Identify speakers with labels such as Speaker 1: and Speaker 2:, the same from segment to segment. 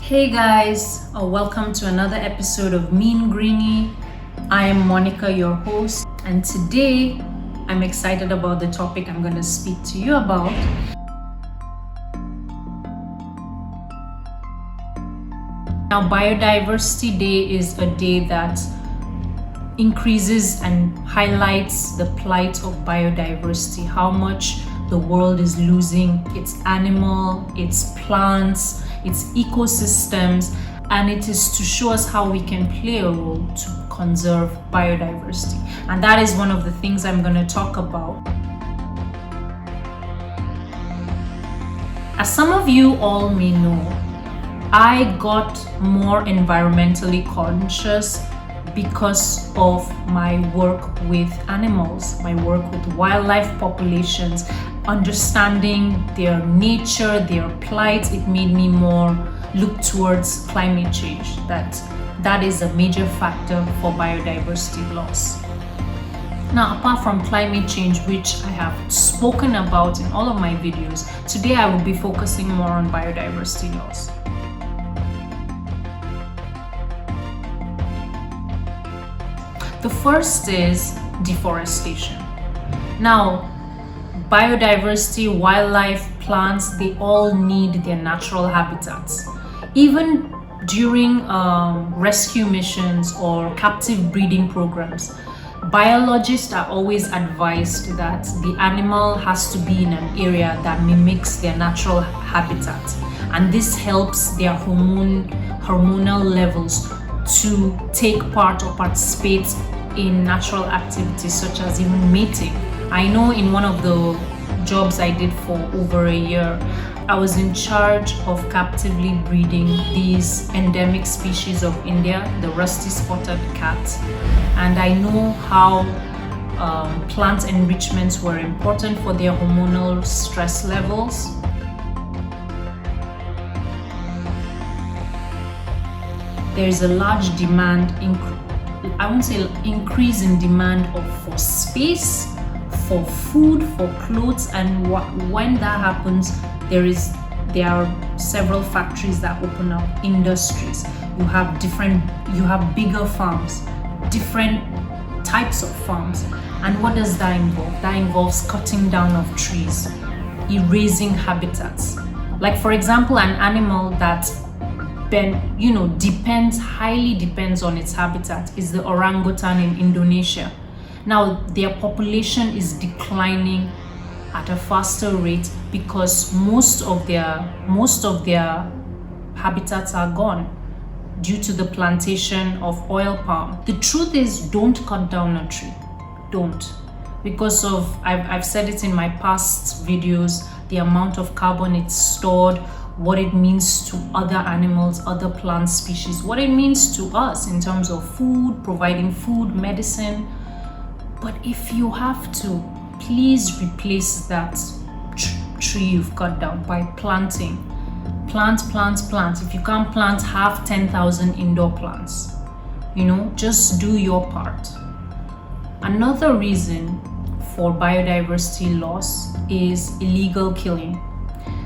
Speaker 1: Hey guys, welcome to another episode of Greenie. I am Monica, your host, and today I'm excited about the topic I'm going to speak to you about. Now, Biodiversity Day is a day that increases and highlights the plight of biodiversity, how much the world is losing its animal, its plants, its ecosystems, and it is to show us how we can play a role to conserve biodiversity. And that is one of the things I'm going to talk about. As some of you all may know, I got more environmentally conscious because of my work with animals, my work with wildlife populations, understanding their nature, their plight. It made me more look towards climate change, that is a major factor for biodiversity loss. Now, apart from climate change, which I have spoken about in all of my videos, today I will be focusing more on biodiversity loss. The first is deforestation. Now, biodiversity, wildlife, plants, they all need their natural habitats. Even during rescue missions or captive breeding programs, biologists are always advised that the animal has to be in an area that mimics their natural habitat, and this helps their hormonal levels to take part or participate in natural activities such as even mating. I know in one of the jobs I did for over a year, I was in charge of captively breeding these endemic species of India, the rusty spotted cat, and I know how plant enrichments were important for their hormonal stress levels. There is a large demand, I won't say increase in demand for space, for food, for clothes, and when that happens, there are several factories that open up, industries. You have bigger farms, different types of farms, and what does that involve? That involves cutting down of trees, erasing habitats. Like, for example, an animal that highly depends on its habitat is the orangutan in Indonesia. Now, their population is declining at a faster rate because most of their habitats are gone due to the plantation of oil palm. The truth is, don't cut down a tree. Don't. Because I've said it in my past videos, the amount of carbon it's stored, what it means to other animals, other plant species, what it means to us in terms of food, providing food, medicine. But if you have to, please replace that tree you've cut down by planting. Plant. If you can't plant, have 10,000 indoor plants. Just do your part. Another reason for biodiversity loss is illegal killing.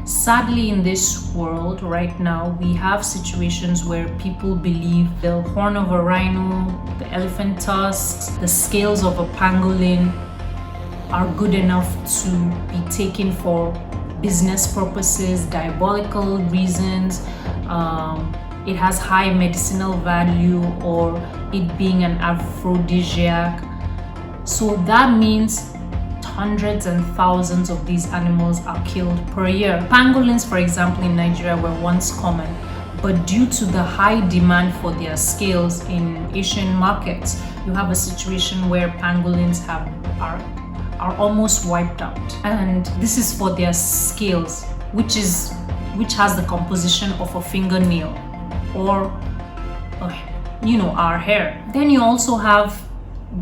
Speaker 1: Sadly, in this world right now, we have situations where people believe the horn of a rhino, the elephant tusks, the scales of a pangolin are good enough to be taken for business purposes, diabolical reasons. It has high medicinal value, or it being an aphrodisiac. So that means hundreds and thousands of these animals are killed per year. Pangolins, for example, in Nigeria were once common, but due to the high demand for their scales in Asian markets, you have a situation where pangolins are almost wiped out. And this is for their scales, which has the composition of a fingernail or our hair. Then you also have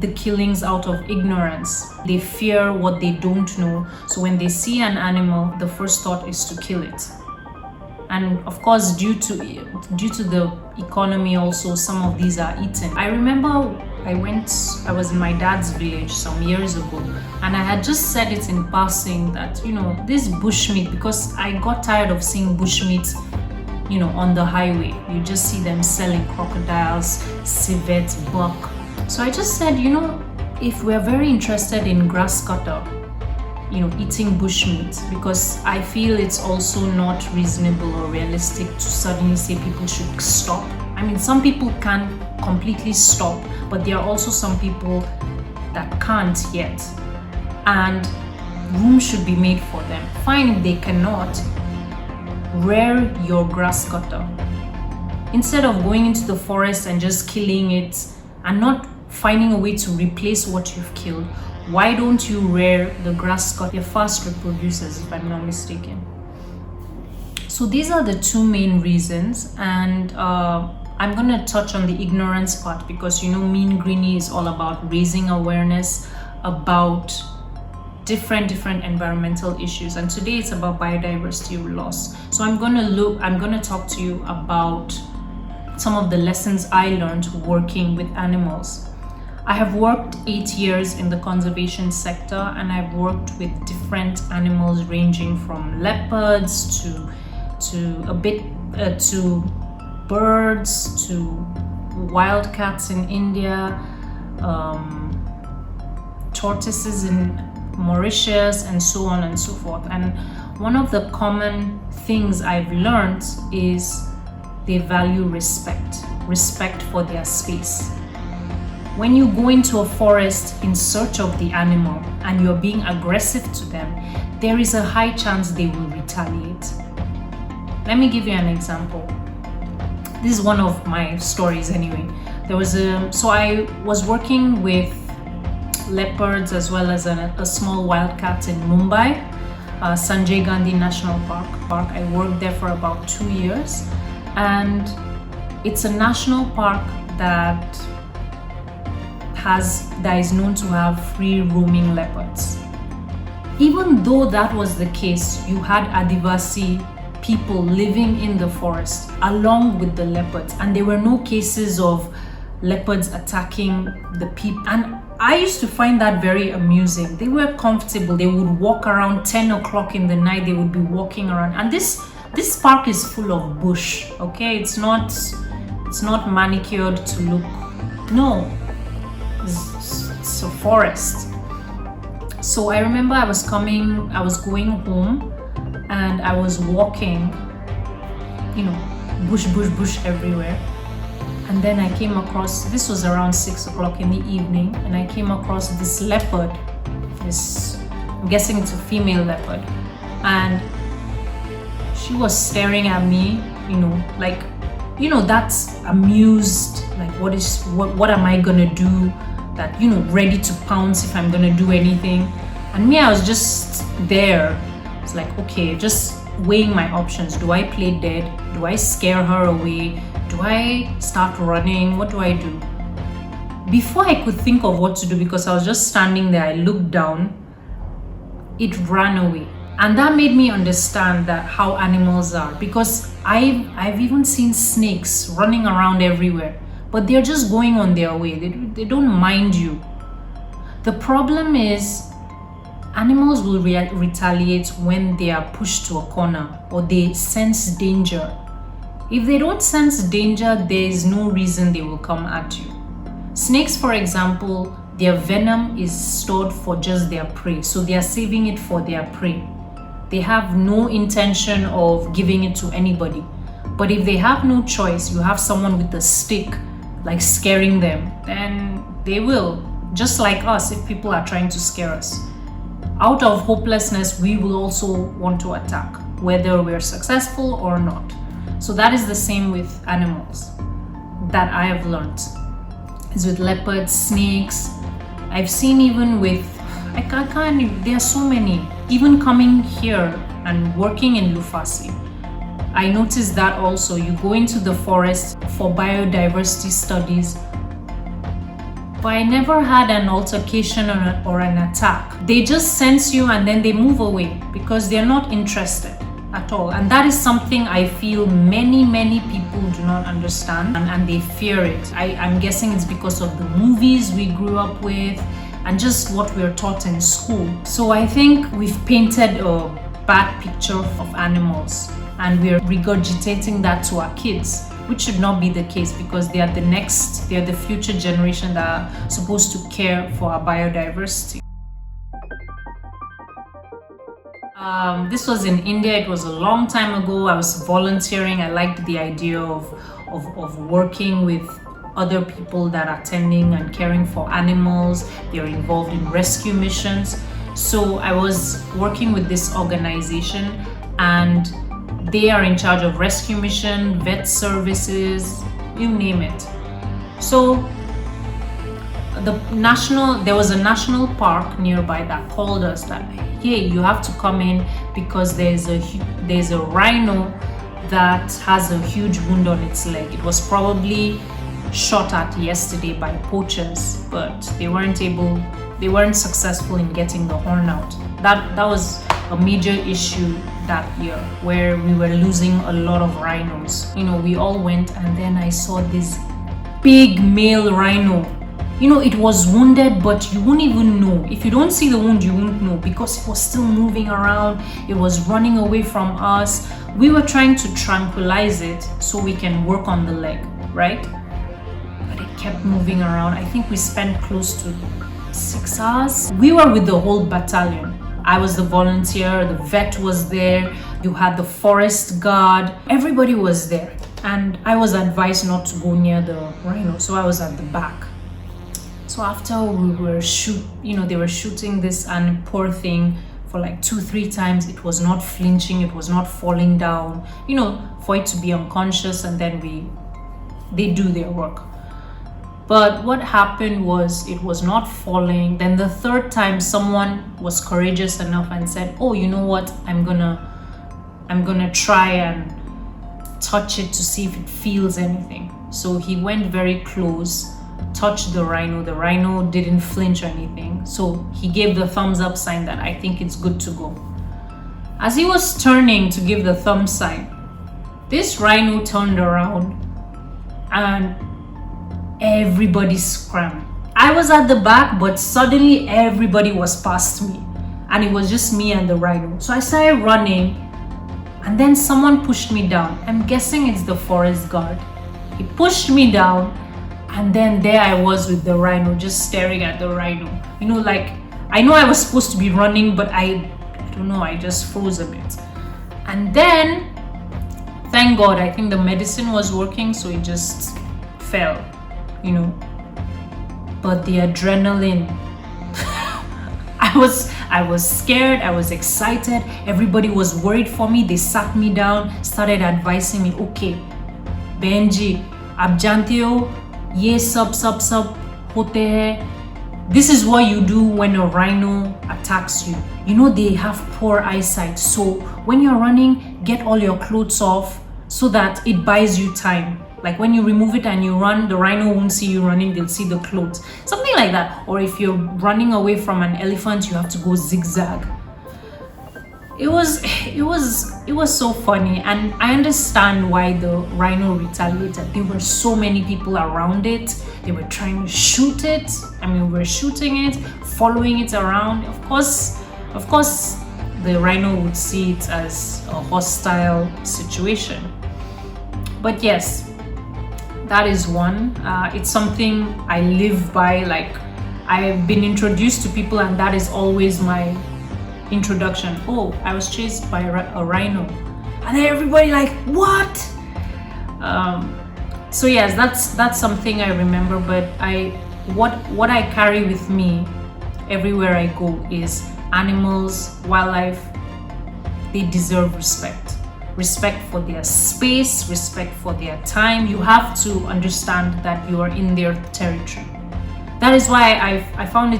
Speaker 1: the killings out of ignorance. They fear what they don't know, so when they see an animal, the first thought is to kill it. And of course, due to the economy also, some of these are eaten. I remember I was in my dad's village some years ago, and I had just said it in passing that this bushmeat, because I got tired of seeing bushmeat on the highway. You just see them selling crocodiles, civets, buck. So I just said, if we're very interested in grass cutter, eating bushmeat, because I feel it's also not reasonable or realistic to suddenly say people should stop. I mean, some people can completely stop, but there are also some people that can't yet. And room should be made for them. Fine if they cannot, rear your grass cutter. Instead of going into the forest and just killing it and not finding a way to replace what you've killed, why don't you rear the grass cutter? They're fast reproducers, if I'm not mistaken. So these are the two main reasons, and I'm going to touch on the ignorance part because me and Greenie is all about raising awareness about different environmental issues, and today it's about biodiversity loss. So I'm going to talk to you about some of the lessons I learned working with animals. I have worked 8 years in the conservation sector, and I've worked with different animals ranging from leopards to birds, to wildcats in India, tortoises in Mauritius, and so on and so forth. And one of the common things I've learned is they value respect for their space. When you go into a forest in search of the animal and you're being aggressive to them, there is a high chance they will retaliate. Let me give you an example. This is one of my stories anyway. So I was working with leopards as well as a small wildcat in Mumbai, Sanjay Gandhi National Park. I worked there for about 2 years, and it's a national park that is known to have free roaming leopards. Even though that was the case, you had Adivasi people living in the forest along with the leopards, and there were no cases of leopards attacking the people. And I used to find that very amusing. They were comfortable. They would walk around 10 o'clock in the night. They would be walking around, and this park is full of bush. Okay, it's not manicured to look. No, it's a forest. So I remember I was going home, and I was walking, bush everywhere. And then I came across, this was around 6 o'clock in the evening, and I came across this leopard. I'm guessing it's a female leopard. And she was staring at me, that's amused, like what am I gonna do? That, ready to pounce if I'm gonna do anything. And me, I was just there. It's like, okay, just weighing my options. Do I play dead? Do I scare her away? Do I start running? What do I do? Before I could think of what to do, because I was just standing there, I looked down, it ran away. And that made me understand that how animals are, because I've even seen snakes running around everywhere, but they're just going on their way. They don't mind you. The problem is animals will retaliate when they are pushed to a corner or they sense danger. If they don't sense danger, there is no reason they will come at you. Snakes, for example, their venom is stored for just their prey, so they are saving it for their prey. They have no intention of giving it to anybody. But if they have no choice, you have someone with a stick, like scaring them, then they will. Just like us, if people are trying to scare us. Out of hopelessness, we will also want to attack, whether we're successful or not. So that is the same with animals that I have learned. It's with leopards, snakes. I've seen even with, there are so many. Even coming here and working in Lufasi, I noticed that also. You go into the forest for biodiversity studies, but I never had an altercation or an attack. They just sense you and then they move away because they're not interested at all. And that is something I feel many people do not understand, and they fear it. I'm guessing it's because of the movies we grew up with and just what we're taught in school. So I think we've painted a bad picture of animals, and we're regurgitating that to our kids, which should not be the case, because they are the future generation that are supposed to care for our biodiversity. This was in India. It was a long time ago. I was volunteering. I liked the idea of working with other people that are tending and caring for animals. They're involved in rescue missions. So I was working with this organization, and they are in charge of rescue mission, vet services, you name it. So there was a national park nearby that called us that, hey, you have to come in because there's a rhino that has a huge wound on its leg. It was probably shot at yesterday by poachers, but they weren't successful in getting the horn out. That was a major issue that year, where we were losing a lot of rhinos. We all went, and then I saw this big male rhino. It was wounded, but you wouldn't even know. If you don't see the wound, you won't know, because it was still moving around. It was running away from us. We were trying to tranquilize it so we can work on the leg, right? But it kept moving around. I think we spent close to 6 hours. We were with the whole battalion. I was the volunteer, the vet was there, you had the forest guard, everybody was there. And I was advised not to go near the rhino, so I was at the back. So after we were they were shooting this, and poor thing, for like 2-3 times, it was not flinching, it was not falling down, for it to be unconscious, and then they do their work. But what happened was, it was not falling. Then the 3rd time, someone was courageous enough and said, oh, you know what, I'm gonna try and touch it to see if it feels anything. So he went very close, touched the rhino didn't flinch or anything, so he gave the thumbs up sign that I think it's good to go. As he was turning to give the thumb sign, this rhino turned around and everybody scrambled. I was at the back, but suddenly everybody was past me, and it was just me and the rhino. So I started running, and then someone pushed me down. I'm guessing it's the forest guard. He pushed me down, and then there I was with the rhino, just staring at the rhino. I know I was supposed to be running, but I don't know, I just froze a bit. And then, thank God, I think the medicine was working, so it just fell, But the adrenaline, I was scared, I was excited, everybody was worried for me. They sat me down, started advising me, okay, Benji, ab jante ho, ye sub hote hai. This is what you do when a rhino attacks you. They have poor eyesight, so when you're running, get all your clothes off so that it buys you time. Like when you remove it and you run, the rhino won't see you running, they'll see the clothes. Something like that. Or if you're running away from an elephant, you have to go zigzag. It was so funny, and I understand why the rhino retaliated. There were so many people around it. They were trying to shoot it. We were shooting it, following it around. Of course, the rhino would see it as a hostile situation. But yes, that is one. It's something I live by. Like, I've been introduced to people, and that is always my introduction. Oh, I was chased by a rhino, and then everybody like, what? So yes, that's something I remember. But what I carry with me everywhere I go is animals, wildlife. They deserve respect for their space, respect for their time. You have to understand that you are in their territory. That is why I found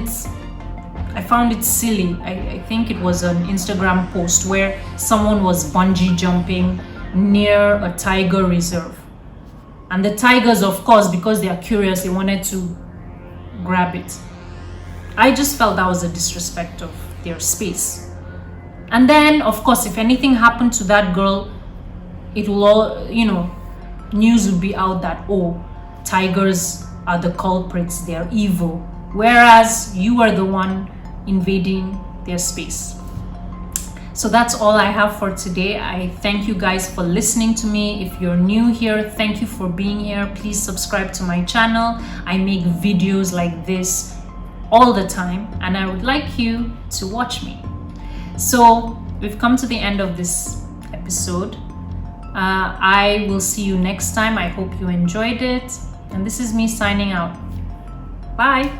Speaker 1: it silly. I think it was an Instagram post where someone was bungee jumping near a tiger reserve, and the tigers, of course, because they are curious, they wanted to grab it. I just felt that was a disrespect of their space. And then, of course, if anything happened to that girl, it will all, news will be out that, oh, tigers are the culprits, they are evil, whereas you are the one invading their space. So that's all I have for today. I thank you guys for listening to me. If you're new here, thank you for being here. Please subscribe to my channel. I make videos like this all the time, and I would like you to watch me. So we've come to the end of this episode. I will see you next time. I hope you enjoyed it. And this is me signing out. Bye.